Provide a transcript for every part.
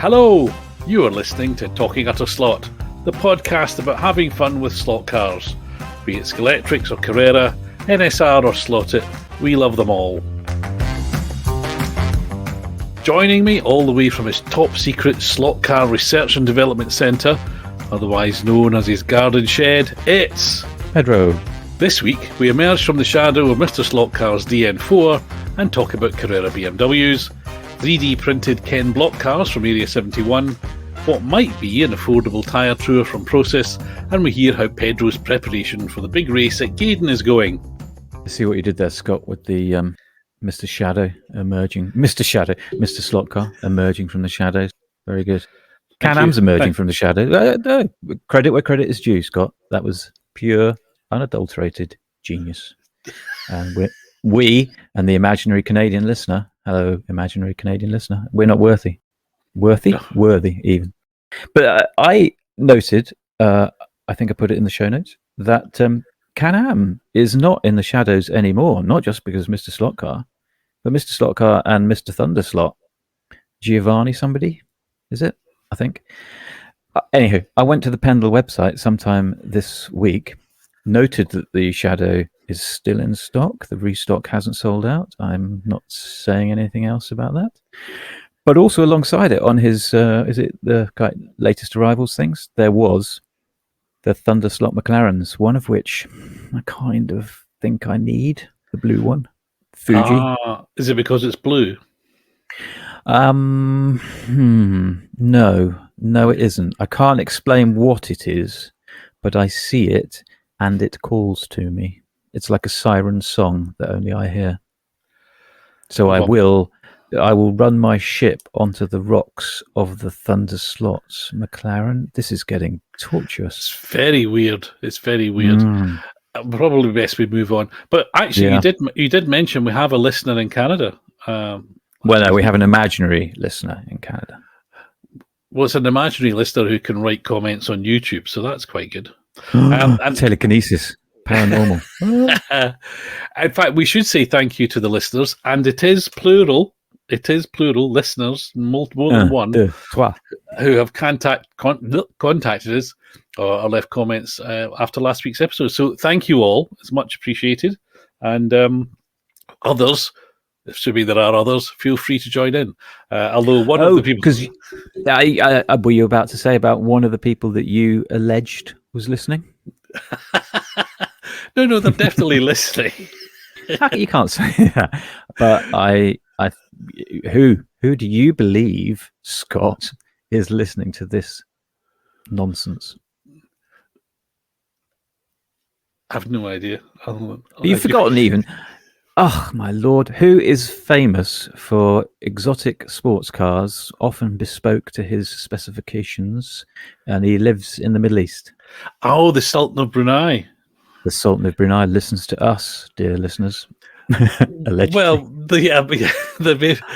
Hello, you are listening to Talking Utter Slot, the podcast about having fun with slot cars. Be it Scalextrics or Carrera, NSR or Slot It, we love them all. Joining me all the way from his top secret slot car research and development centre, otherwise known as his garden shed, it's Pedro. This week we emerge from the shadow of Mr. Slot Car's DN4 and talk about Carrera BMWs, 3D printed Ken block cars from Area 71, what might be an affordable tyre tour from Process, and we hear how Pedro's preparation for the big race at Gaydon is going. I see what you did there, Scott, with the Mr. Shadow emerging. Mr. Slot Car emerging from the shadows. Very good. Can-Am's emerging from the shadow. Credit where credit is due, Scott. That was pure, unadulterated genius. And we and the imaginary Canadian listener, hello, imaginary Canadian listener, we're not worthy. Worthy, even. But I noted, I think I put it in the show notes, that Can-Am is not in the shadows anymore, not just because Mr. Slot Car, but Mr. Slot Car and Mr. Thunder Slot. Giovanni somebody, is it? I think. Anywho, I went to the Pendle website sometime this week, noted that the shadow is still in stock. The restock hasn't sold out. I'm not saying anything else about that. But also alongside it, on his, is it the latest arrivals things? There was the Thunder Slot McLarens, one of which I kind of think I need, the blue one. Fuji. Is it because it's blue? No, it isn't. I can't explain what it is, but I see it and it calls to me. It's like a siren song that only I hear. So I will run my ship onto the rocks of the Thunder Slots McLaren. This is getting tortuous. It's very weird. Probably best we move on. But actually, yeah. you did mention we have a listener in Canada. Well, no, we have an imaginary listener in Canada. Well, it's an imaginary listener who can write comments on YouTube, so that's quite good. And telekinesis. Paranormal. In fact, we should say thank you to the listeners, and it is plural. It is plural listeners, more than one, who have contacted us or left comments after last week's episode. So thank you all; it's much appreciated. And others, assuming there are others, feel free to join in. Although one of the people, because were you about to say about one of the people that you alleged was listening? No, they're definitely listening. You can't say that. But who do you believe, Scott, is listening to this nonsense? I have no idea. You've forgotten even. Oh, my Lord. Who is famous for exotic sports cars, often bespoke to his specifications, and he lives in the Middle East? Oh, the Sultan of Brunei. The Sultan of Brunei listens to us, dear listeners. Allegedly. Well,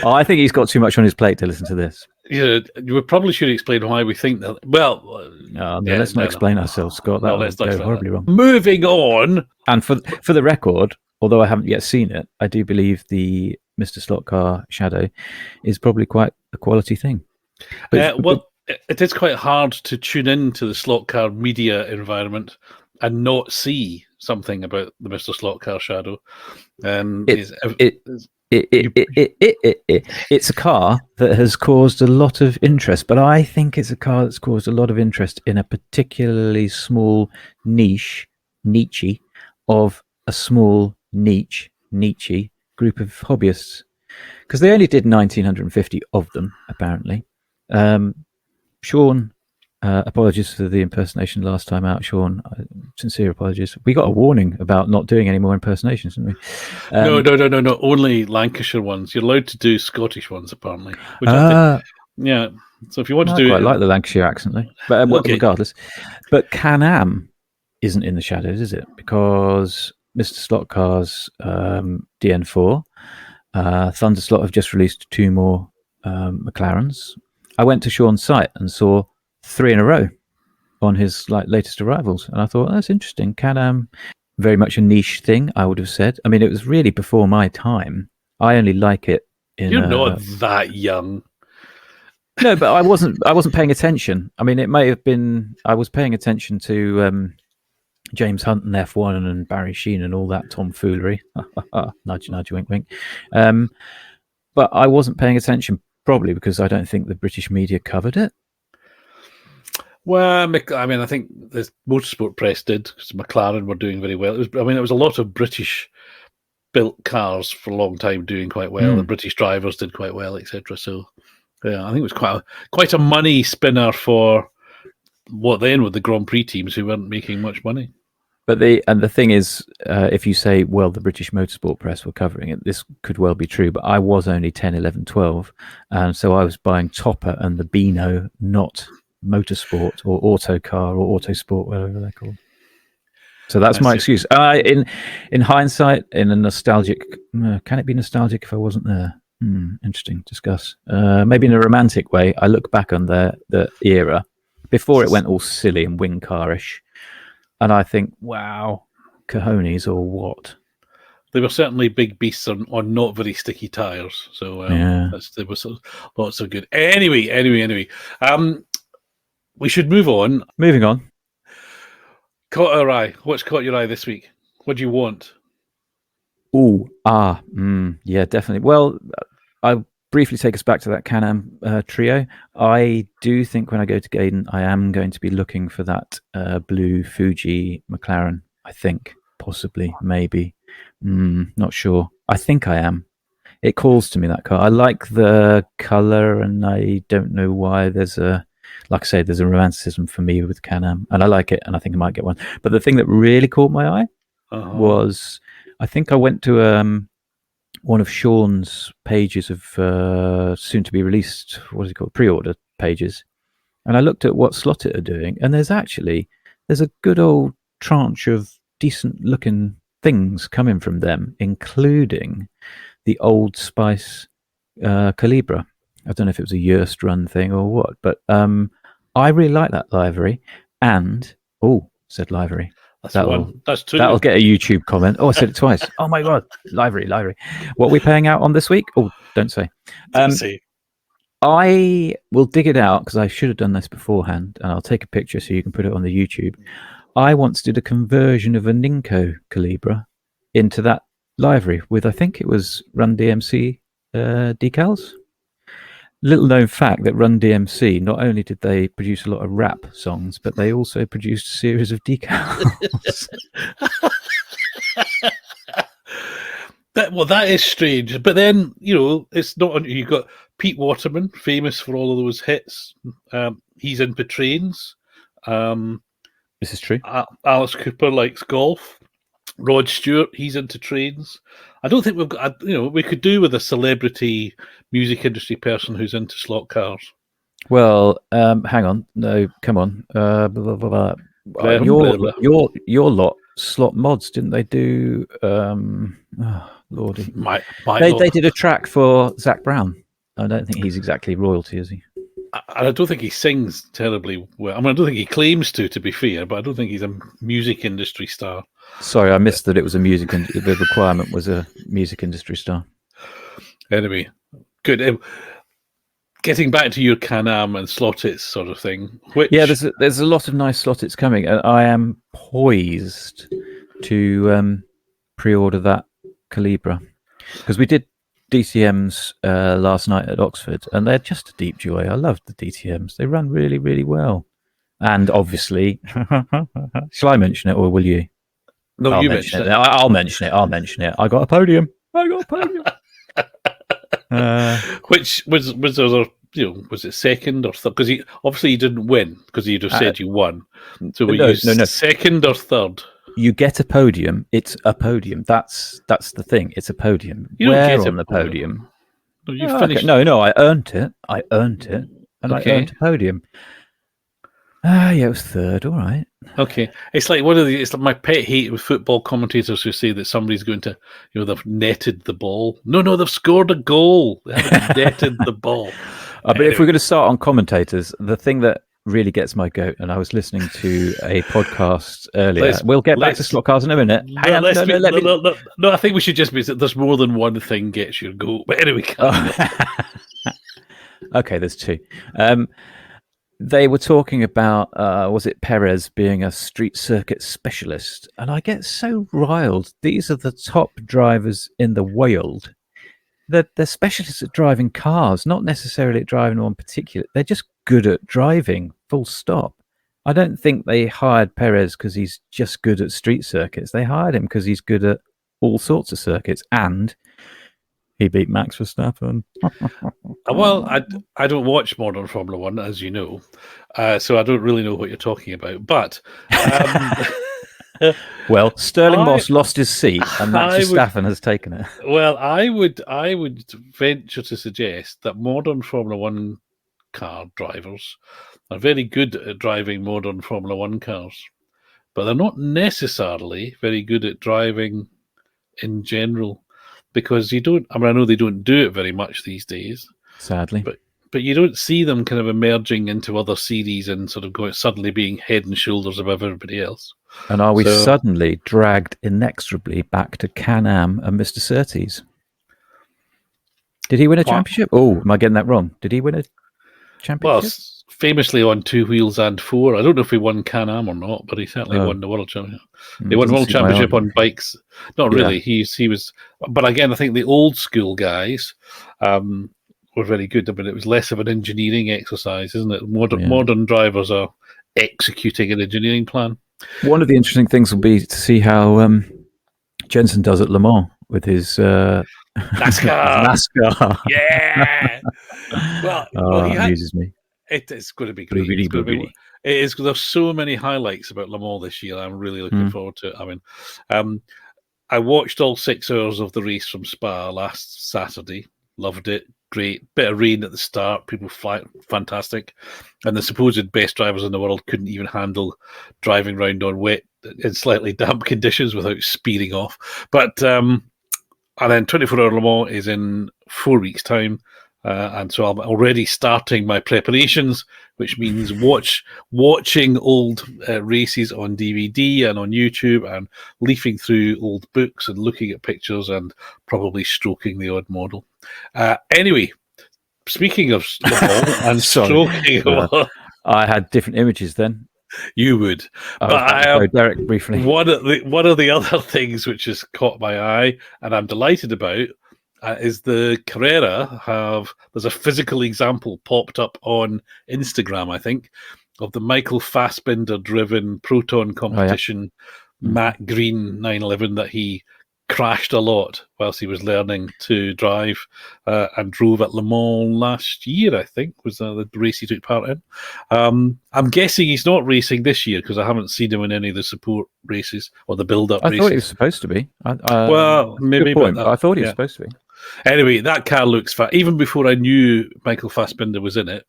I think he's got too much on his plate to listen to this. You probably should explain why we think that. Well, let's not explain ourselves, Scott. That would go horribly wrong. Moving on. And for the record, although I haven't yet seen it, I do believe the Mr. Slot Car Shadow is probably quite a quality thing. It is quite hard to tune into the slot car media environment and not see something about the Mr. Slot Car Shadow. It's a car that has caused a lot of interest, but I think it's a car that's caused a lot of interest in a particularly small niche of a small niche group of hobbyists, because they only did 1,950 of them, apparently. Sean, apologies for the impersonation last time out, Sean. Sincere apologies. We got a warning about not doing any more impersonations, didn't we? No. Only Lancashire ones. You're allowed to do Scottish ones, apparently. Yeah. So if you want to do, I quite like the Lancashire accent, though. But regardless, but Can-Am isn't in the shadows, is it? Because Mr. Slot Car's DN4, Thunder Slot have just released 2 more McLarens. I went to Sean's site and saw 3 in a row on his latest arrivals, and I thought, that's interesting. Can-Am, very much a niche thing, I would have said. I mean, it was really before my time. I only like it in... You're not that young. No, but I wasn't paying attention. I mean, it may have been I was paying attention to James Hunt and F1 and Barry Sheen and all that tomfoolery. Nudge, nudge, wink, wink. But I wasn't paying attention, probably because I don't think the British media covered it. Well, I mean, I think the motorsport press did, because McLaren were doing very well. It was a lot of British-built cars for a long time doing quite well. The British drivers did quite well, etc. So, yeah, I think it was quite a money spinner for what then were the Grand Prix teams who weren't making much money. But the thing is, if you say, well, the British motorsport press were covering it, this could well be true, but I was only 10, 11, 12, and so I was buying Topper and the Beano, not Motorsport or Autocar or Autosport, whatever they're called. So that's my excuse. In hindsight, in a nostalgic, can it be nostalgic if I wasn't there? Interesting. Discuss. Maybe in a romantic way, I look back on the era before it went all silly and wing car-ish, and I think, wow, cojones or what? They were certainly big beasts on not very sticky tyres. So there was lots of good. Anyway. We should move on. Moving on. Caught our eye. What's caught your eye this week? What do you want? Yeah, definitely. Well, I'll briefly take us back to that Can-Am trio. I do think when I go to Gaydon, I am going to be looking for that blue Fuji McLaren. I think, possibly, maybe. Not sure. I think I am. It calls to me, that car. I like the colour, and I don't know why. Like I say, there's a romanticism for me with Can-Am, and I like it, and I think I might get one. But the thing that really caught my eye was, I think I went to one of Sean's pages of soon-to-be-released, what is it called, pre-order pages, and I looked at what Slotted are doing, and there's a good old tranche of decent-looking things coming from them, including the Old Spice Calibra. I don't know if it was a Yerst run thing or what, but I really like that livery. And said livery. That's two. That'll get a YouTube comment. I said it twice. Oh my god, livery. What are we paying out on this week? Don't say. Don't say. I will dig it out because I should have done this beforehand, and I'll take a picture so you can put it on the YouTube. I once did a conversion of a Ninko Calibra into that livery with, I think it was Run-DMC decals. Little known fact that Run-DMC, not only did they produce a lot of rap songs, but they also produced a series of decals. That is strange. But then, it's not. You've got Pete Waterman, famous for all of those hits. He's into trains. This is true. Alice Cooper likes golf. Rod Stewart, he's into trains. I don't think we've got, we could do with a celebrity music industry person who's into slot cars. Well, hang on. No, come on. Your lot, Slot Mods, didn't they do? Lordy. They did a track for Zach Brown. I don't think he's exactly royalty, is he? I don't think he sings terribly well. I mean, I don't think he claims to be fair, but I don't think he's a music industry star. Sorry, I missed that it was the requirement was a music industry star. Anyway, good. Getting back to your Can-Am and Slottits sort of thing. There's a lot of nice Slottits coming, and I am poised to pre-order that Calibra because we did DTMs last night at Oxford, and they're just a deep joy. I love the DTMs; they run really, really well. And obviously, shall I mention it or will you? No, you mention it. I'll mention it. I got a podium. Which was there? Was it second or third? Because obviously you didn't win because you'd have said you won. So no. Second or third? You get a podium. It's a podium. That's the thing. It's a podium. Where on the podium? No, you finished. No. I earned it, and I earned a podium. It was third. All right. Okay, it's like it's like my pet hate with football commentators who say that somebody's going to, they've netted the ball. No, they've scored a goal. They haven't netted the ball. But if we're going to start on commentators, the thing that really gets my goat, and I was listening to a podcast earlier. We'll get back to slot cars in a minute. No, I think we should just be. There's more than one thing gets your goat. But anyway, Okay, there's two. They were talking about, was it Perez being a street circuit specialist? And I get so riled. These are the top drivers in the world. They're specialists at driving cars, not necessarily at driving one particular. They're just good at driving, full stop. I don't think they hired Perez because he's just good at street circuits. They hired him because he's good at all sorts of circuits, and he beat Max Verstappen. Well, I don't watch modern Formula One, as you know, so I don't really know what you're talking about. But well, Sterling Moss lost his seat, and Max Verstappen has taken it. Well, I would venture to suggest that modern Formula One car drivers are very good at driving modern Formula One cars, but they're not necessarily very good at driving in general, because you don't. I mean, I know they don't do it very much these days, sadly, but you don't see them kind of emerging into other series and sort of suddenly being head and shoulders above everybody else. And are we suddenly dragged inexorably back to Can-Am and Mr. Surtees? Did he win a championship? Oh, am I getting that wrong? Did he win a championship? Well, famously on 2 wheels and 4. I don't know if he won Can-Am or not, but he certainly won the World Championship. They won World Championship on bikes. Not really. He was, but again, I think the old school guys were very good. I mean, it was less of an engineering exercise, isn't it? Modern drivers are executing an engineering plan. One of the interesting things will be to see how Jensen does at Le Mans with his NASCAR. Yeah. Well, it amuses me. It's going to be great. It is. There's so many highlights about Le Mans this year. I'm really looking forward to it. I mean, I watched all 6 hours of the race from Spa last Saturday. Loved it. Great. Bit of rain at the start. People fly fantastic. And the supposed best drivers in the world couldn't even handle driving around on wet in slightly damp conditions without speeding off. But and then 24-hour Le Mans is in 4 weeks' time. And so I'm already starting my preparations, which means watching old races on DVD and on YouTube, and leafing through old books and looking at pictures and probably stroking the odd model. Anyway, speaking of and stroking, I had different images then. You would, but Derek briefly. One of the other things which has caught my eye, and I'm delighted about, is the Carrera there's a physical example popped up on Instagram, I think, of the Michael Fassbender driven Proton competition, Matt Green 911 that he crashed a lot whilst he was learning to drive, and drove at Le Mans last year, I think, was the race he took part in. I'm guessing he's not racing this year because I haven't seen him in any of the support races or the build-up races. I thought he was supposed to be. Well, maybe, but I thought he was supposed to be. Anyway, that car looks fat. Even before I knew Michael Fassbender was in it,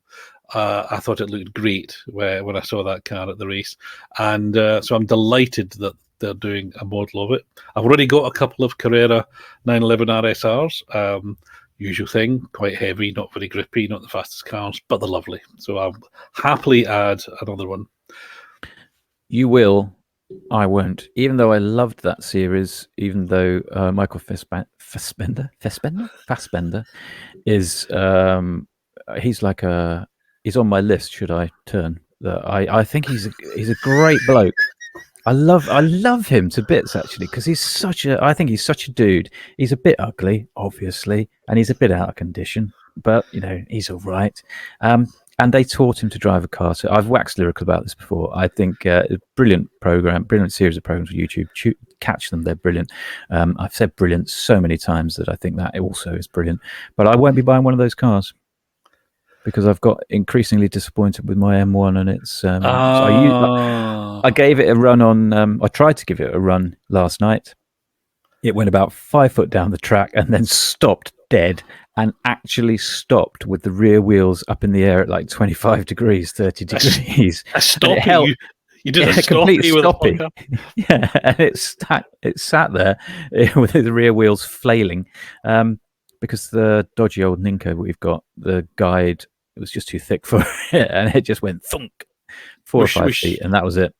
I thought it looked great when I saw that car at the race. And so I'm delighted that they're doing a model of it. I've already got a couple of Carrera 911 RSRs. Usual thing, quite heavy, not very grippy, not the fastest cars, but they're lovely. So I'll happily add another one. You will. I won't. Even though I loved that series, even though Michael Fassbender is he's on my list. Should I turn? I think he's a great bloke. I love him to bits, actually, because I think he's such a dude. He's a bit ugly, obviously, and he's a bit out of condition, but he's all right. And they taught him to drive a car. So I've waxed lyrical about this before. I think a brilliant series of programs on YouTube. Catch them, they're brilliant. I've said brilliant so many times that I think that also is brilliant. But I won't be buying one of those cars because I've got increasingly disappointed with my M1, and it's. So I gave it a run on. I tried to give it a run last night. It went about 5 foot down the track and then stopped dead, and actually stopped with the rear wheels up in the air at like 25 degrees, 30 degrees. A stoppie? You did a complete stoppie. Yeah, and it sat there with the rear wheels flailing, because the dodgy old Ninko we've got, the guide, it was just too thick for it, and it just went thunk 4 or 5 feet, and that was it.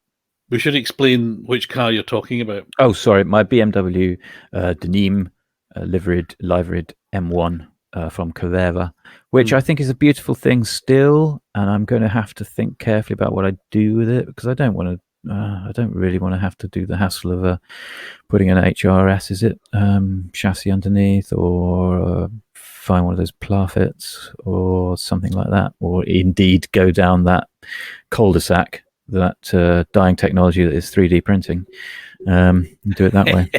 We should explain which car you're talking about. Oh, sorry, my BMW Denim liveried M1. from Carrera, which I think is a beautiful thing still, and I'm going to have to think carefully about what I do with it, because I don't really want to have to do the hassle of putting an HRS, is it, chassis underneath, or find one of those plafets or something like that, or indeed go down that cul-de-sac, that dying technology that is 3D printing, and do it that way.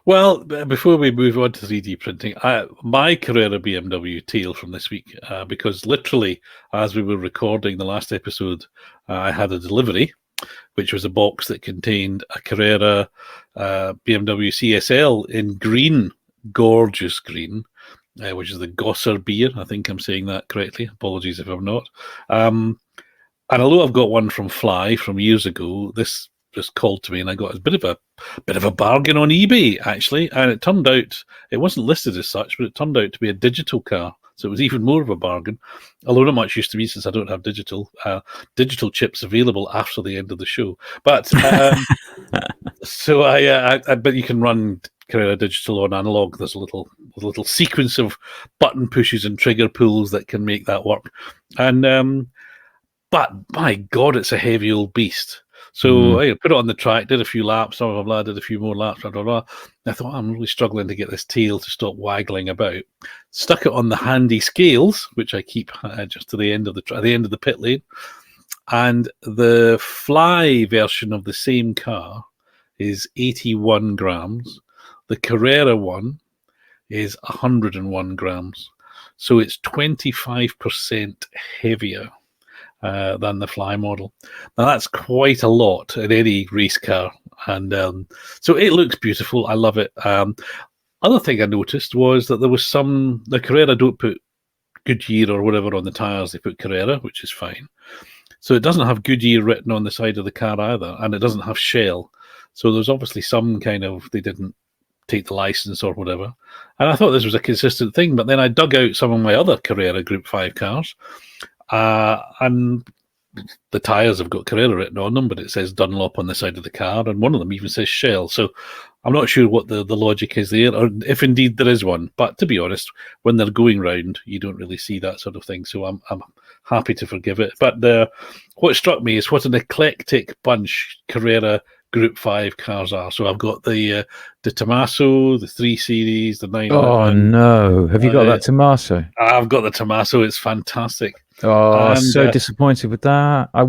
Well, before we move on to 3D printing, my Carrera BMW tail from this week, because literally, as we were recording the last episode, I had a delivery, which was a box that contained a Carrera BMW CSL in green, gorgeous green, which is the Gosser beer. I think I'm saying that correctly. Apologies if I'm not. And although I've got one from Fly from years ago, this just called to me, and I got a bit of a bargain on eBay, actually. And it turned out, it wasn't listed as such, but it turned out to be a digital car. So it was even more of a bargain, although not much used to be, since I don't have digital chips available after the end of the show. But so but you can run Carrera digital on analog. There's a little sequence of button pushes and trigger pulls that can make that work. And but my God, it's a heavy old beast. So I put it on the track, did a few laps. Some of them did a few more laps. Blah, blah, blah. I thought, I'm really struggling to get this tail to stop waggling about. Stuck it on the handy scales, which I keep just to the end of the pit lane. And the Fly version of the same car is 81 grams. The Carrera one is 101 grams. So it's 25% heavier than the Fly model. Now that's quite a lot in any race car, and so it looks beautiful. I love it. Other thing I noticed was that there was the Carrera don't put Goodyear or whatever on the tires; they put Carrera, which is fine. So it doesn't have Goodyear written on the side of the car either, and it doesn't have Shell. So there's obviously some kind of, they didn't take the license or whatever. And I thought this was a consistent thing, but then I dug out some of my other Carrera Group 5 cars. And the tyres have got Carrera written on them, but it says Dunlop on the side of the car, and one of them even says Shell. So I'm not sure what the logic is there, or if indeed there is one. But to be honest, when they're going round, you don't really see that sort of thing. So I'm happy to forgive it. But what struck me is what an eclectic bunch Carrera Group 5 cars are. So I've got the Tommaso, the 3 Series, the 9. Oh no! Have you got that Tommaso? I've got the Tommaso. It's fantastic. Oh, so disappointed with that. I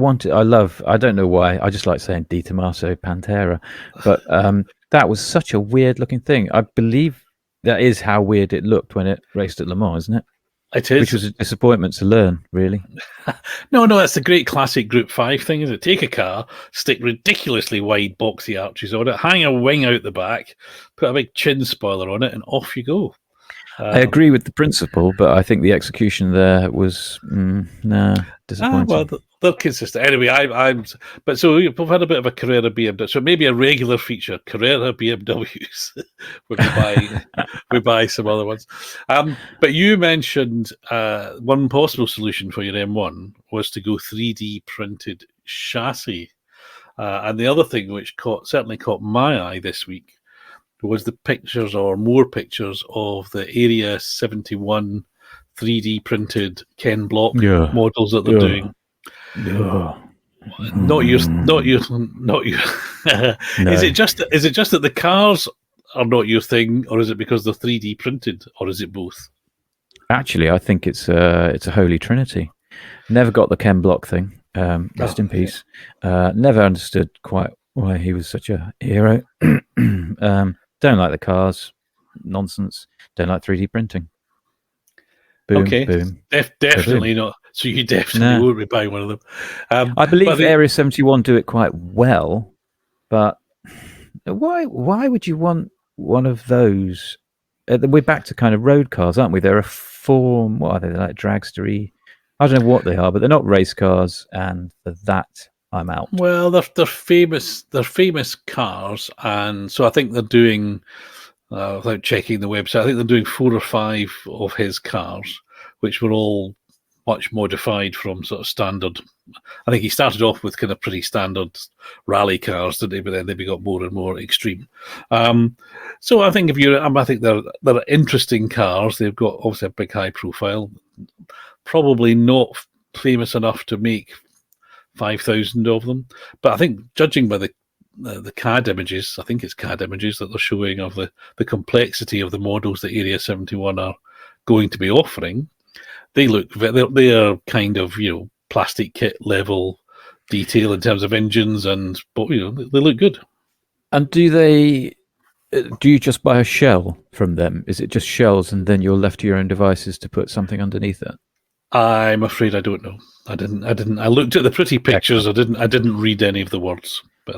don't know why. I just like saying Di Tommaso Pantera, but that was such a weird looking thing. I believe that is how weird it looked when it raced at Le Mans, isn't it? It is. Which was a disappointment to learn, really. No, that's the great classic Group 5 thing, is it? Take a car, stick ridiculously wide boxy arches on it, hang a wing out the back, put a big chin spoiler on it, and off you go. I agree with the principle, but I think the execution there was disappointing. Well, they're consistent. Anyway, but so we've had a bit of a Carrera BMW, so maybe a regular feature, Carrera BMWs, we buy some other ones. But you mentioned one possible solution for your M1 was to go 3D printed chassis. And the other thing which certainly caught my eye this week was the pictures, or more pictures, of the Area 71 3D printed Ken Block models that they're doing. Not you. No. Is it just that the cars are not your thing, or is it because they're 3D printed, or is it both? Actually, I think it's a holy trinity. Never got the Ken Block thing. Rest in peace. Never understood quite why he was such a hero. Don't like the cars. Nonsense. Don't like 3D printing. Boom, okay. Boom. Definitely not. So you definitely won't be buying one of them. I believe Area 71 do it quite well, but why would you want one of those? We're back to kind of road cars, aren't we? They're a form. What are they? They're like dragstery. I don't know what they are, but they're not race cars, and for that, I'm out. Well, they're famous. They're famous cars, and so I think they're doing. Without checking the website, I think they're doing 4 or 5 of his cars, which were all much modified from sort of standard I think he started off with kind of pretty standard rally cars, didn't he? But then they got more and more extreme. So I think I think they're interesting cars. They've got obviously a big high profile. Probably not famous enough to make 5,000 of them, but I think judging by the CAD images, I think it's CAD images that they're showing of the complexity of the models that Area 71 are going to be offering. They are kind of plastic kit level detail in terms of engines, but they look good. And do you just buy a shell from them? Is it just shells, and then you're left to your own devices to put something underneath it? I'm afraid I don't know. I didn't. I looked at the pretty pictures. Excellent. I didn't read any of the words. But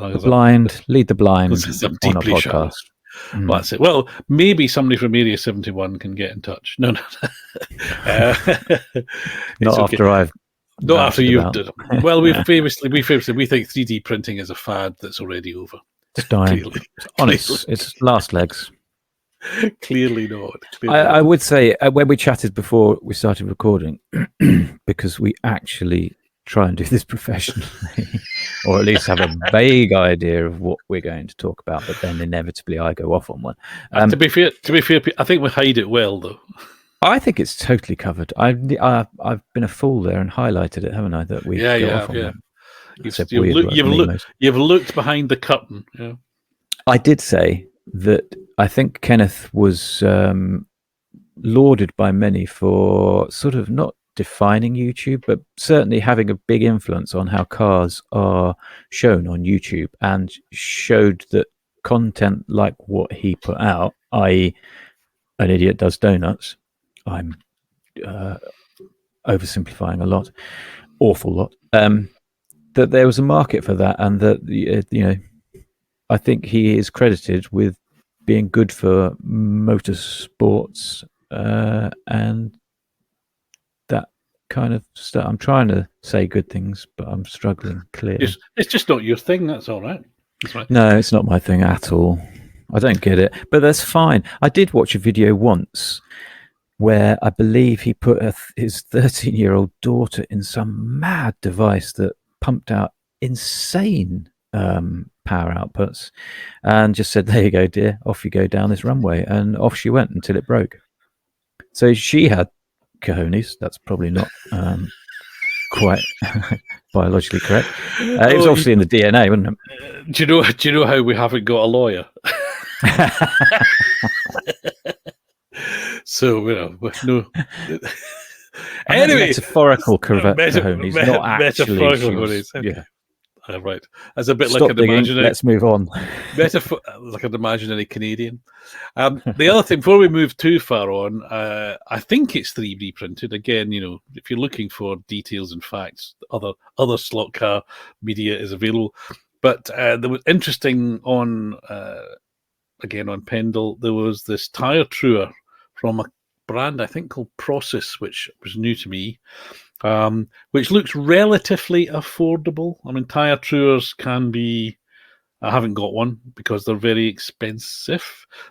lead the blind on a podcast. Well, that's it. Well, maybe somebody from Area 71 can get in touch. No. Not after I've. Not after you've done it. Well, we famously we think 3D printing is a fad that's already over. It's dying. Honest, it's last legs. Clearly not. I would say when we chatted before we started recording, because we actually try and do this professionally, or at least have a vague idea of what we're going to talk about, but then inevitably I go off on one. To be fair, I think we hide it well, though. I think it's totally covered. I've been a fool there and highlighted it, haven't I? That we go off on that. You've looked behind the curtain. Yeah. I did say that I think Kenneth was lauded by many for sort of not defining YouTube, but certainly having a big influence on how cars are shown on YouTube, and showed that content like what he put out, i.e. An Idiot Does Donuts, I'm oversimplifying a lot, awful lot, that there was a market for that, and that I think he is credited with being good for motorsports and that kind of stuff. I'm trying to say good things, but I'm struggling clearly. It's just not your thing, that's all right. No, it's not my thing at all. I don't get it, but that's fine. I did watch a video once where I believe he put his 13-year-old daughter in some mad device that pumped out insane power outputs, and just said, "There you go, dear, off you go down this runway," and off she went until it broke. So she had cojones. That's probably not quite biologically correct. It was obviously in the DNA, wasn't it? Do you know how we haven't got a lawyer? So no. Anyway, metaphorical cojones, not actually. Yeah. Right. That's a bit Stop like an digging. imaginary. Let's move on. Like an imaginary Canadian. The other thing, before we move too far on, I think it's 3D printed. Again, if you're looking for details and facts, other slot car media is available. But there was interesting on Pendle. There was this tire truer from a brand I think called Process, which was new to me. Which looks relatively affordable. I mean, tire truers can be. I haven't got one because they're very expensive.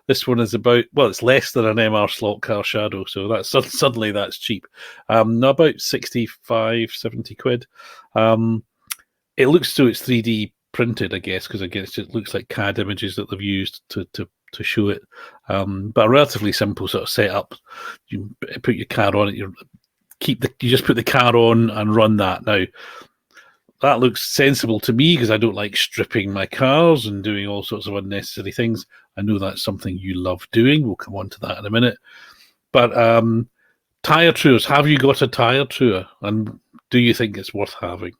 This one is it's less than an MR slot car Shadow, so that's suddenly that's cheap. About 65, 70 quid. It looks so it's 3D printed, I guess, because again, it looks like CAD images that they've used to show it. But a relatively simple sort of setup. You put your car on it. You just put the car on and run that. Now, that looks sensible to me because I don't like stripping my cars and doing all sorts of unnecessary things. I know that's something you love doing. We'll come on to that in a minute. But tire truers, have you got a tire truer? And do you think it's worth having?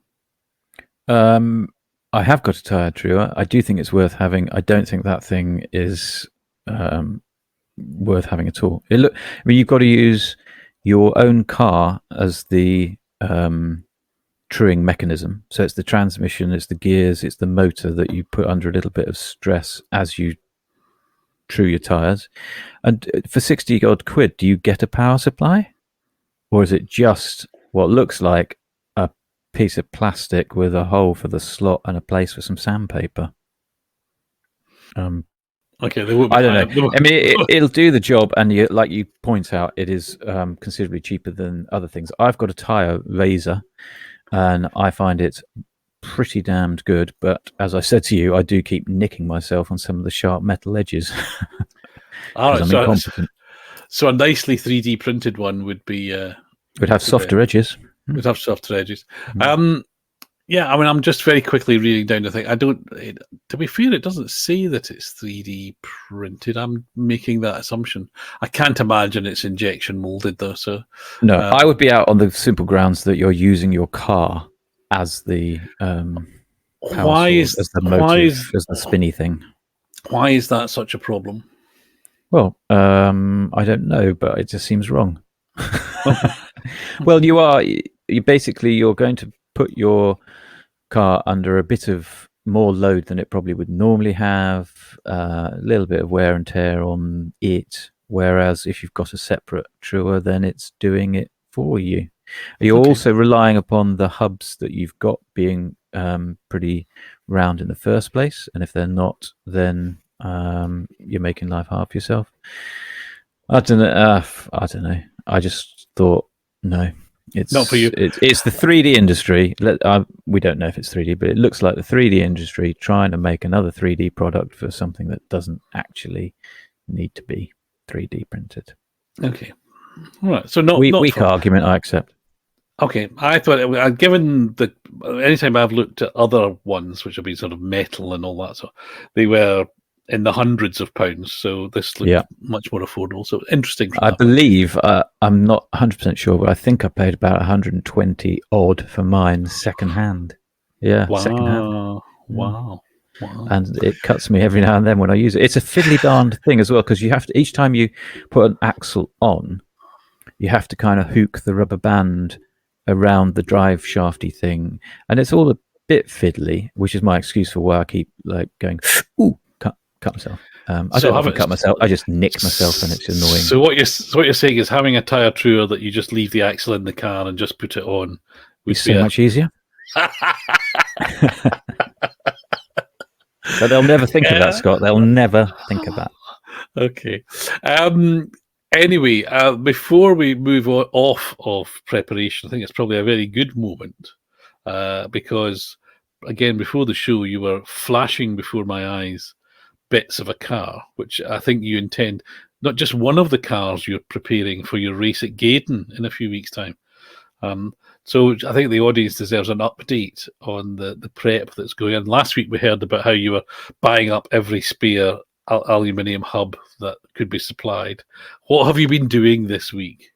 I have got a tire truer. I do think it's worth having. I don't think that thing is worth having at all. You've got to use your own car as the truing mechanism. So it's the transmission, it's the gears, it's the motor that you put under a little bit of stress as you true your tires. And for 60 odd quid, do you get a power supply? Or is it just what looks like a piece of plastic with a hole for the slot and a place for some sandpaper? Okay, I don't know. I mean, it'll do the job, and like you point out, it is considerably cheaper than other things. I've got a tire razor, and I find it pretty damned good. But as I said to you, I do keep nicking myself on some of the sharp metal edges. All right, I'm incompetent. So a nicely 3D printed one would be... would have softer edges. Would have softer edges. Yeah, I mean, I'm just very quickly reading down the thing. To be fair, it doesn't say that it's 3D printed. I'm making that assumption. I can't imagine it's injection molded, though. So no, I would be out on the simple grounds that you're using your car as the as the motive, as the spinny thing. Why is that such a problem? Well, I don't know, but it just seems wrong. Well, you're going to put your car under a bit of more load than it probably would normally have, a little bit of wear and tear on it, whereas if you've got a separate truer, then it's doing it for you. You're also relying upon the hubs that you've got being pretty round in the first place, and if they're not, then you're making life hard for yourself. I don't know. I just thought, no. It's not for you. It's the 3D industry. We don't know if it's 3D, but it looks like the 3D industry trying to make another 3D product for something that doesn't actually need to be 3D printed. Okay, all right. So not weak argument. I accept. Okay, I thought given the anytime I've looked at other ones which have been sort of metal and all that, so they were in the hundreds of pounds, so this looked much more affordable. So interesting. I believe I'm not 100% sure, but I think I paid about 120 odd for mine second hand. Yeah, second hand. Wow. And it cuts me every now and then when I use it. It's a fiddly darned thing as well, because you have to, each time you put an axle on, you have to kind of hook the rubber band around the drive shafty thing, and it's all a bit fiddly, which is my excuse for why I keep like going, ooh, cut myself. I don't cut myself. I just nick myself, and it's annoying. So what you're saying is having a tire truer that you just leave the axle in the car and just put it on would be so much easier. But they'll never think of that, Scott. They'll never think of that. Okay. Anyway, before we move off of preparation, I think it's probably a very good moment because, again, before the show, you were flashing before my eyes bits of a car, which I think you intend, not just one of the cars you're preparing for your race at Gaydon in a few weeks' time. So I think the audience deserves an update on the prep that's going on. Last week we heard about how you were buying up every spare aluminium hub that could be supplied. What have you been doing this week?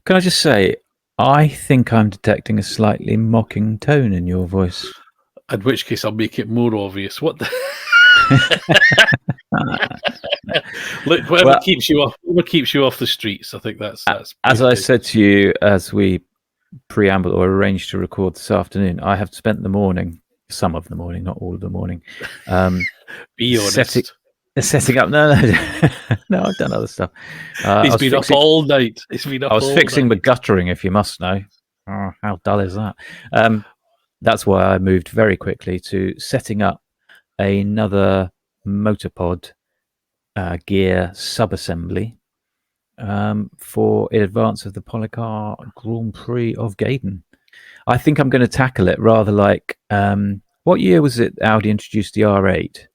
Can I just say, I think I'm detecting a slightly mocking tone in your voice. In which case I'll make it more obvious. What the... Look, whatever keeps you off the streets. I think that's as I said to you as we preamble or arranged to record this afternoon. I have spent the morning, some of the morning, not all of the morning, be honest. Setting up. No, I've done other stuff. He's been up all night. I was fixing the guttering, if you must know. Oh, how dull is that? That's why I moved very quickly to setting up another Motopod gear sub-assembly for in advance of the Polycar Grand Prix of Gaydon. I think I'm going to tackle it rather like what year was it Audi introduced the R8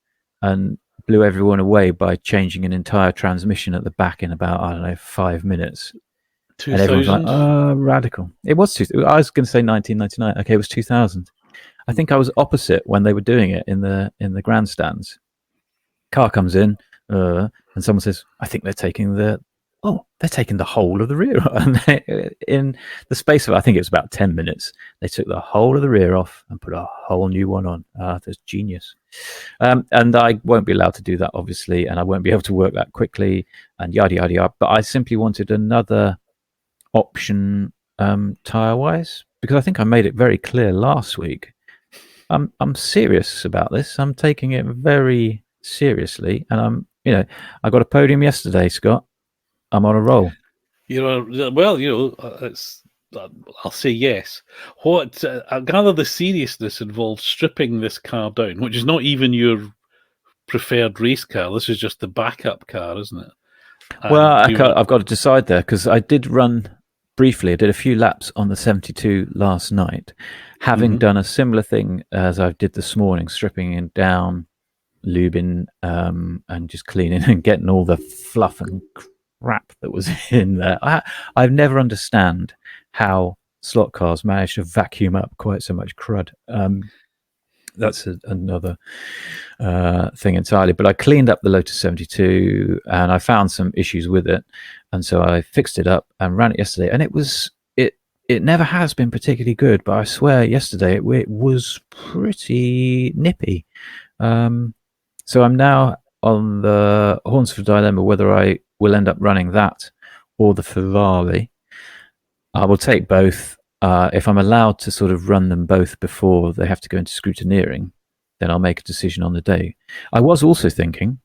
and blew everyone away by changing an entire transmission at the back in about 5 minutes. 2000? And everyone's like, oh, radical. It was I was going to say 1999. Okay, it was 2000. I think I was opposite when they were doing it in the grandstands. Car comes in, and someone says, I think they're taking the whole of the rear. And in the space of, I think it was about 10 minutes, they took the whole of the rear off and put a whole new one on. That's genius. And I won't be allowed to do that, obviously, and I won't be able to work that quickly and yada, yada, yada. But I simply wanted another option tire-wise, because I think I made it very clear last week. I'm serious about this. I'm taking it very seriously, and I got a podium yesterday, Scott. I'm on a roll. I'll say yes. What I gather the seriousness involves stripping this car down, which is not even your preferred race car. This is just the backup car, isn't it? Well, I've got to decide there, because I did run briefly, I did a few laps on the 72 last night, having done a similar thing as I did this morning, stripping it down, lubing, and just cleaning and getting all the fluff and crap that was in there. I've never understand how slot cars manage to vacuum up quite so much crud. That's another thing entirely. But I cleaned up the Lotus 72 and I found some issues with it. And so I fixed it up and ran it yesterday. And it never has been particularly good, but I swear yesterday it was pretty nippy. So I'm now on the horns for dilemma whether I will end up running that or the Ferrari. I will take both. If I'm allowed to sort of run them both before they have to go into scrutineering, then I'll make a decision on the day. I was also thinking,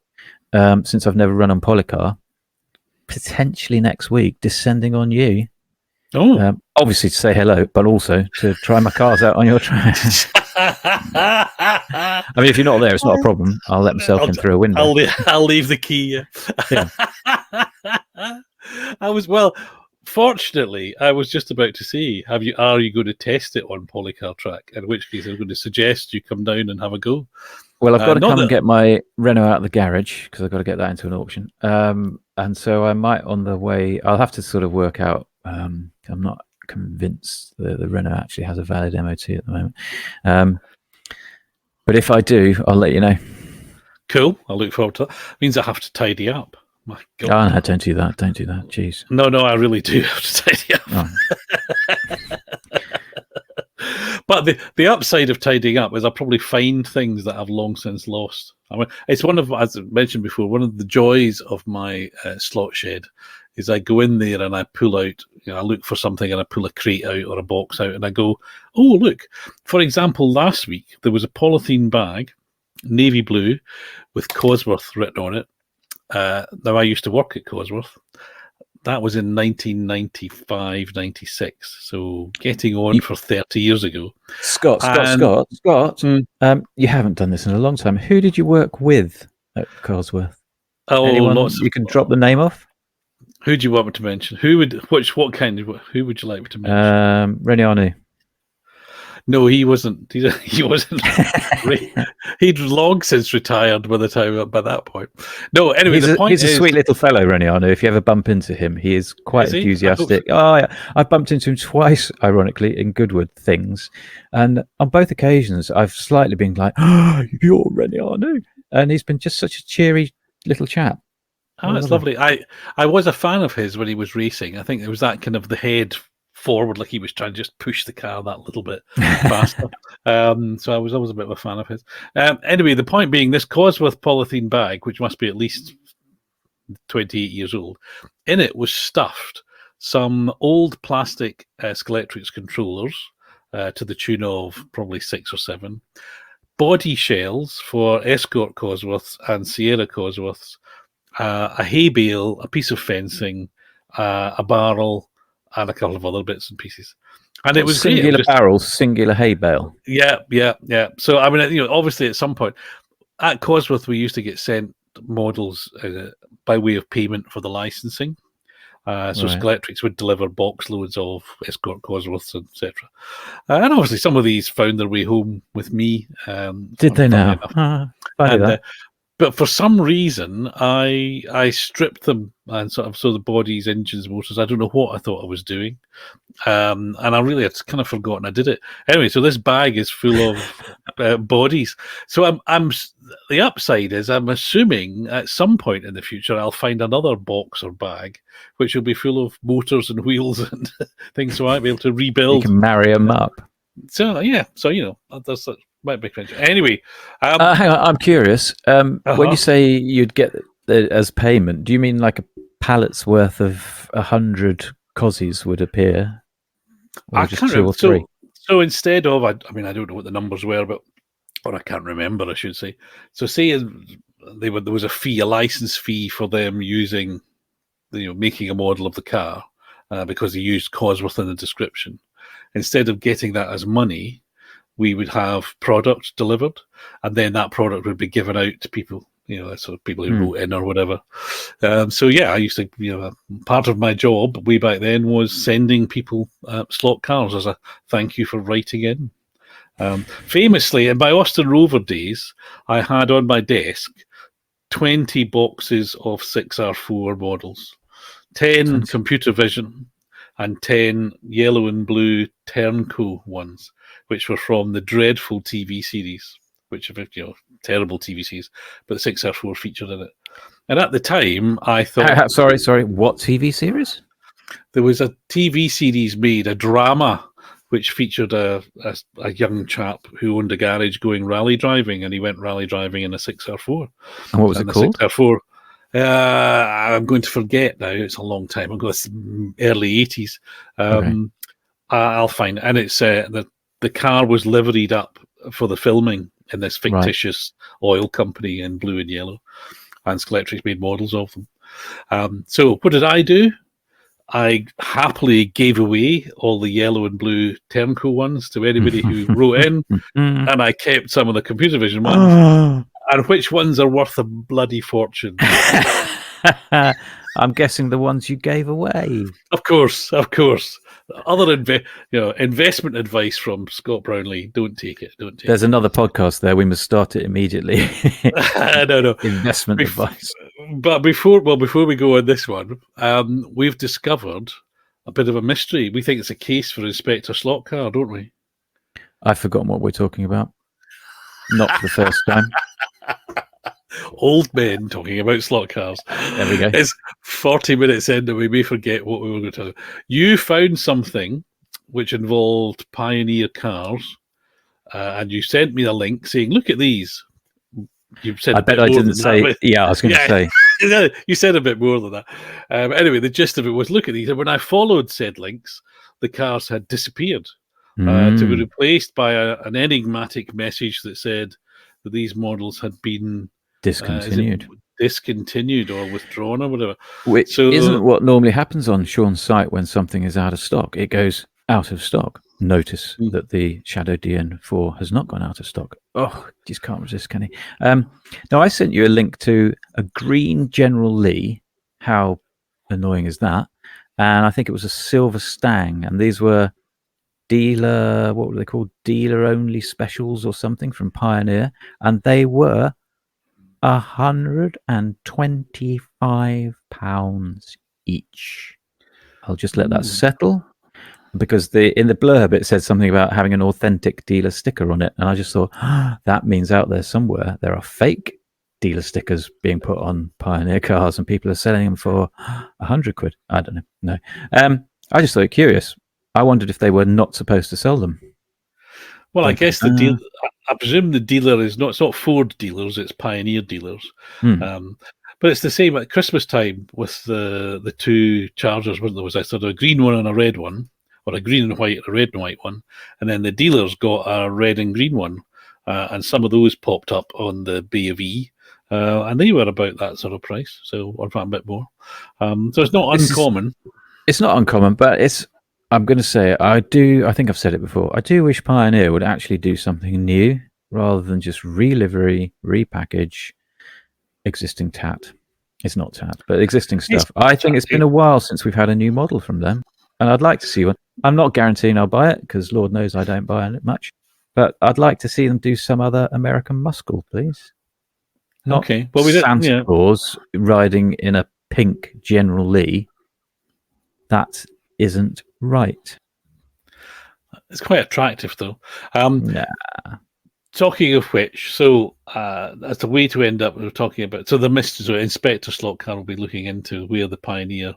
since I've never run on Polycar, potentially next week descending on you. Oh, obviously to say hello, but also to try my cars out on your track. I mean, if you're not there, it's not a problem. I'll let myself in through a window. I'll leave the key. Yeah. Fortunately, I was just about to say, are you going to test it on Polycar track? In which case, I'm going to suggest you come down and have a go. Well, I've got to come and get my Renault out of the garage because I've got to get that into an auction. And so I might on the way, I'll have to sort of work out. I'm not convinced that the Renault actually has a valid MOT at the moment. But if I do, I'll let you know. Cool. I'll look forward to that. Means I have to tidy up. My God. Oh, no, don't do that. Don't do that. Jeez. No, I really do have to tidy up. Oh. But the upside of tidying up is I'll probably find things that I've long since lost. I mean, it's one of, as I mentioned before, one of the joys of my slot shed is I go in there and I pull out, I look for something and I pull a crate out or a box out and I go, oh, look. For example, last week there was a polythene bag, navy blue, with Cosworth written on it. Now, I used to work at Cosworth. That was in 1995, 96. So getting on for 30 years ago. Scott, you haven't done this in a long time. Who did you work with at Cosworth? Oh, anyone lots. You can drop the name off. Who do you want me to mention? Who would you like me to mention? René. No, he wasn't. He wasn't. He'd long since retired by that point. No, anyway, he's a sweet little fellow, René. If you ever bump into him, he is quite enthusiastic. Oh, yeah. I've bumped into him twice, ironically, in Goodwood things, and on both occasions, I've slightly been like, "Oh, you're René," and he's been just such a cheery little chap. Oh, that's lovely. I was a fan of his when he was racing. I think it was that kind of the head forward, like he was trying to just push the car that little bit faster. So I was always a bit of a fan of his. Anyway, the point being, this Cosworth polythene bag, which must be at least 28 years old, in it was stuffed some old plastic Scalextric controllers to the tune of probably 6 or 7, body shells for Escort Cosworths and Sierra Cosworths, a hay bale, a piece of fencing, a barrel, and a couple of other bits and pieces. And it was singular barrels, singular hay bale. Yeah. So, I mean, obviously at some point at Cosworth, we used to get sent models by way of payment for the licensing. So Scalextrics would deliver box loads of Escort Cosworths, etc. And obviously some of these found their way home with me. Did they now? But for some reason, I stripped them and sort of the bodies, engines, motors. I don't know what I thought I was doing, and I really had kind of forgotten I did it. Anyway, so this bag is full of bodies. So I'm the upside is I'm assuming at some point in the future I'll find another box or bag which will be full of motors and wheels and things, so I might be able to rebuild. You can marry them up. So yeah, that's. Might be cringe. Anyway, hang on. I'm curious. When you say you'd get as payment, do you mean like a pallet's worth of 100 Cossies would appear, or just 2 or 3? So instead of, I mean, I don't know what the numbers were, or I can't remember, I should say. So say there was a fee, a license fee for them using, making a model of the car because they used Cosworth in the description. Instead of getting that as money, we would have product delivered, and then that product would be given out to people sort of people who wrote in or whatever. So yeah, I used to, part of my job way back then was sending people slot cars as a thank you for writing in. Famously, in my Austin Rover days, I had on my desk 20 boxes of 6R4 models, 10 computer vision, and 10 yellow and blue Ternco ones, which were from the dreadful TV series, which are terrible TV series, but the 6R4 featured in it. And at the time, I thought... Sorry, what TV series? There was a TV series made, a drama, which featured a young chap who owned a garage going rally driving, and he went rally driving in a 6R4. And what was it called? 6R4. I'm going to forget now. It's a long time ago. It's early 80s. Okay. I'll find it. And it's the car was liveried up for the filming in this fictitious oil company in blue and yellow. And Electric made models of them. So what did I do? I happily gave away all the yellow and blue Ternco ones to anybody who wrote in, and I kept some of the computer vision ones. And which ones are worth a bloody fortune? I'm guessing the ones you gave away. Of course. Other investment advice from Scott Brownlee: don't take it. There's another podcast there. We must start it immediately. No. Investment advice. But before we go on this one, we've discovered a bit of a mystery. We think it's a case for Inspector Slot Car, don't we? I've forgotten what we're talking about. Not for the first time. Old men talking about slot cars. There we go. It's 40 minutes in that we may forget what we were going to talk about. You found something which involved Pioneer cars, and you sent me a link saying, look at these. You said I bet I didn't say... That, yeah, I was going to say. You said a bit more than that. Anyway, the gist of it was, look at these. And when I followed said links, the cars had disappeared to be replaced by an enigmatic message that said that these models had been discontinued or withdrawn or whatever. Which isn't what normally happens on Sean's site when something is out of stock. It goes out of stock. Notice that the Shadow DN4 has not gone out of stock. Oh, just can't resist, can he? Now, I sent you a link to a green General Lee. How annoying is that? And I think it was a silver Stang. And these were what were they called? Dealer-only specials or something from Pioneer. And they were £125 each. I'll just let that settle. Because in the blurb it said something about having an authentic dealer sticker on it, and I just thought that means out there somewhere there are fake dealer stickers being put on Pioneer cars, and people are selling them for £100. I don't know. No, I just thought curious. I wondered if they were not supposed to sell them. Well, I guess the deal. I presume the dealer is not. It's not Ford dealers. It's Pioneer dealers. But it's the same at Christmas time with the two Chargers. Wasn't there? Was I sort of a green one and a red one. Or a green and white, a red and white one. And then the dealers got a red and green one. And some of those popped up on the Bay of E. And they were about that sort of price. So, or a bit more. So it's not uncommon. It's not uncommon, but I'm going to say, I think I've said it before, I do wish Pioneer would actually do something new rather than just relivery, repackage existing tat. It's not tat, but existing stuff. I think it's been a while since we've had a new model from them. And I'd like to see one. I'm not guaranteeing I'll buy it because Lord knows I don't buy it much. But I'd like to see them do some other American muscle, please. Not okay. Well, Santa Claus riding in a pink General Lee. That isn't right. It's quite attractive, though. Talking of which, so that's a way to end up. We're talking about the Inspector Slot Car will be looking into where the Pioneer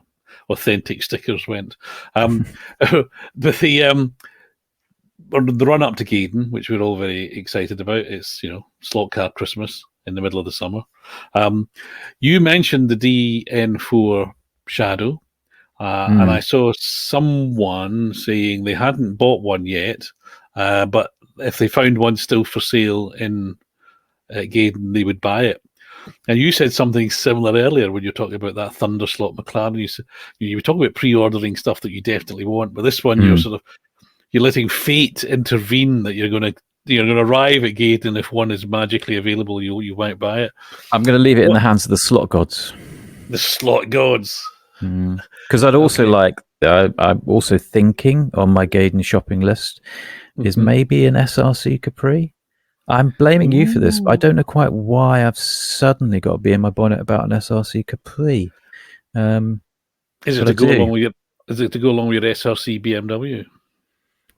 authentic stickers went. The run up to Gaydon, which we're all very excited about, it's slot car Christmas in the middle of the summer. You mentioned the DN4 Shadow, and I saw someone saying they hadn't bought one yet, but if they found one still for sale in Gaydon, they would buy it. And you said something similar earlier when you were talking about that Thunderslot McLaren. You were talking about pre-ordering stuff that you definitely want, but this one you're letting fate intervene that you're going to you're going to arrive at Gaydon. If one is magically available, you might buy it. I'm going to leave it in the hands of the slot gods. The slot gods. Because I'd also I'm also thinking on my Gaydon shopping list is maybe an SRC Capri. I'm blaming you for this, but I don't know quite why I've suddenly got to be in my bonnet about an SRC Capri. Is it to go along with your SRC BMW?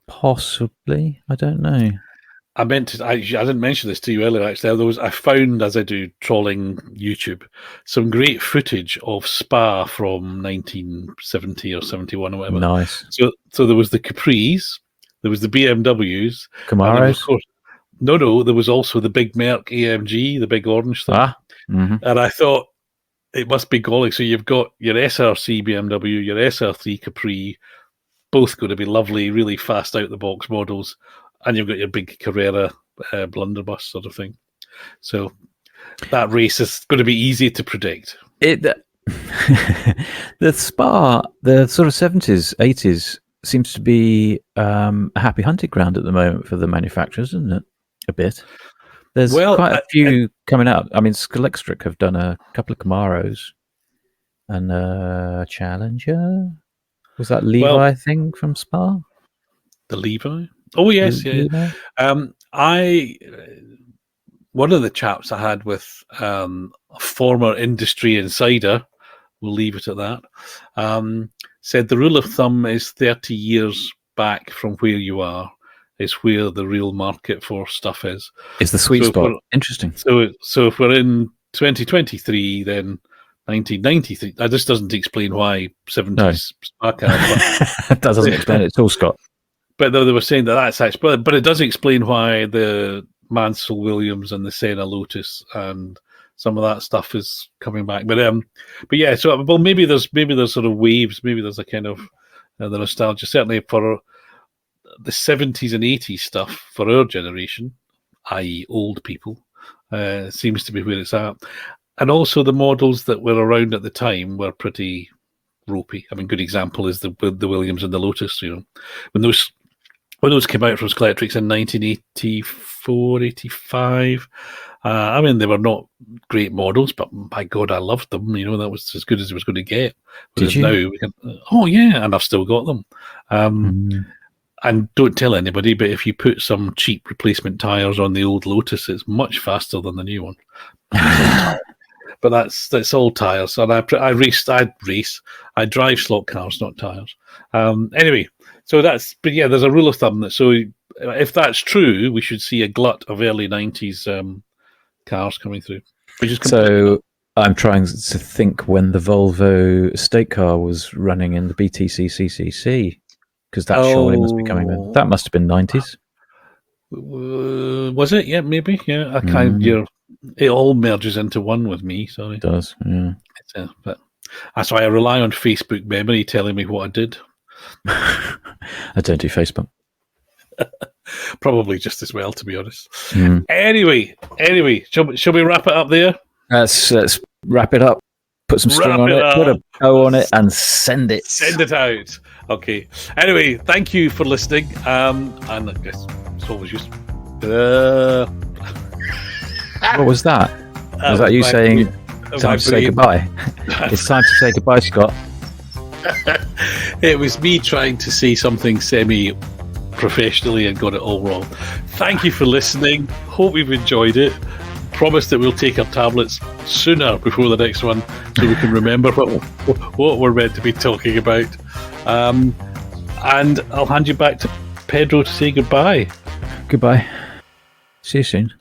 Possibly. I don't know. I didn't mention this to you earlier, actually. I found, as I do trawling YouTube, some great footage of Spa from 1970 or 71 or whatever. Nice. So there was the Capris, there was the BMWs. Camaros? No, there was also the big Merc AMG, the big orange thing. And I thought, it must be golly. So you've got your SRC BMW, your SR3 Capri, both going to be lovely, really fast out-the-box models. And you've got your big Carrera blunderbuss sort of thing. So that race is going to be easy to predict. The Spa, the sort of 70s, 80s, seems to be a happy hunting ground at the moment for the manufacturers, isn't it? A bit. There's quite a few coming out. I mean, Scalextric have done a couple of Camaros and a Challenger. Was that Levi thing from Spa? The Levi? Oh yes, yeah. One of the chaps I had with a former industry insider, we'll leave it at that, said the rule of thumb is 30 years back from where you are is where the real market for stuff is. It's the sweet spot. Interesting. So if we're in 2023, then 1993. This doesn't explain why 70s Spa cars. That doesn't explain it at all, Scott. But though they were saying that's actually, but it does explain why the Mansell Williams and the Senna Lotus and some of that stuff is coming back. But yeah, so maybe there's sort of waves. Maybe there's a kind of the nostalgia. Certainly for the 70s and 80s stuff for our generation, i.e., old people, seems to be where it's at. And also the models that were around at the time were pretty ropey. I mean, good example is the Williams and the Lotus. When those came out from Scalextric in 1984, 85. I mean, they were not great models, but by God, I loved them. That was as good as it was going to get. Did you? Now and I've still got them. And don't tell anybody, but if you put some cheap replacement tyres on the old Lotus, it's much faster than the new one. But that's all tyres. And I drive slot cars, not tyres. Anyway, there's a rule of thumb that if that's true, we should see a glut of early 90s cars coming through. I'm trying to think when the Volvo estate car was running in the BTC CCC, because that surely must be coming in. That must have been 90s. Was it? Yeah, maybe. Yeah, it all merges into one with me. Sorry, it does. Yeah, but that's why I rely on Facebook memory telling me what I did. I don't do Facebook. Probably just as well, to be honest. Anyway, shall we wrap it up there? Let's wrap it up. Put some string on it, put a bow on it, and send it. Send it out. Okay. Anyway, thank you for listening. And I guess it's always just. What was that? Was that you saying time to say goodbye? It's time to say goodbye, Scott. It was me trying to say something semi-professionally and got it all wrong. Thank you for listening. Hope you've enjoyed it. Promise that we'll take our tablets sooner before the next one so we can remember what we're meant to be talking about. And I'll hand you back to Pedro to say goodbye. Goodbye. See you soon.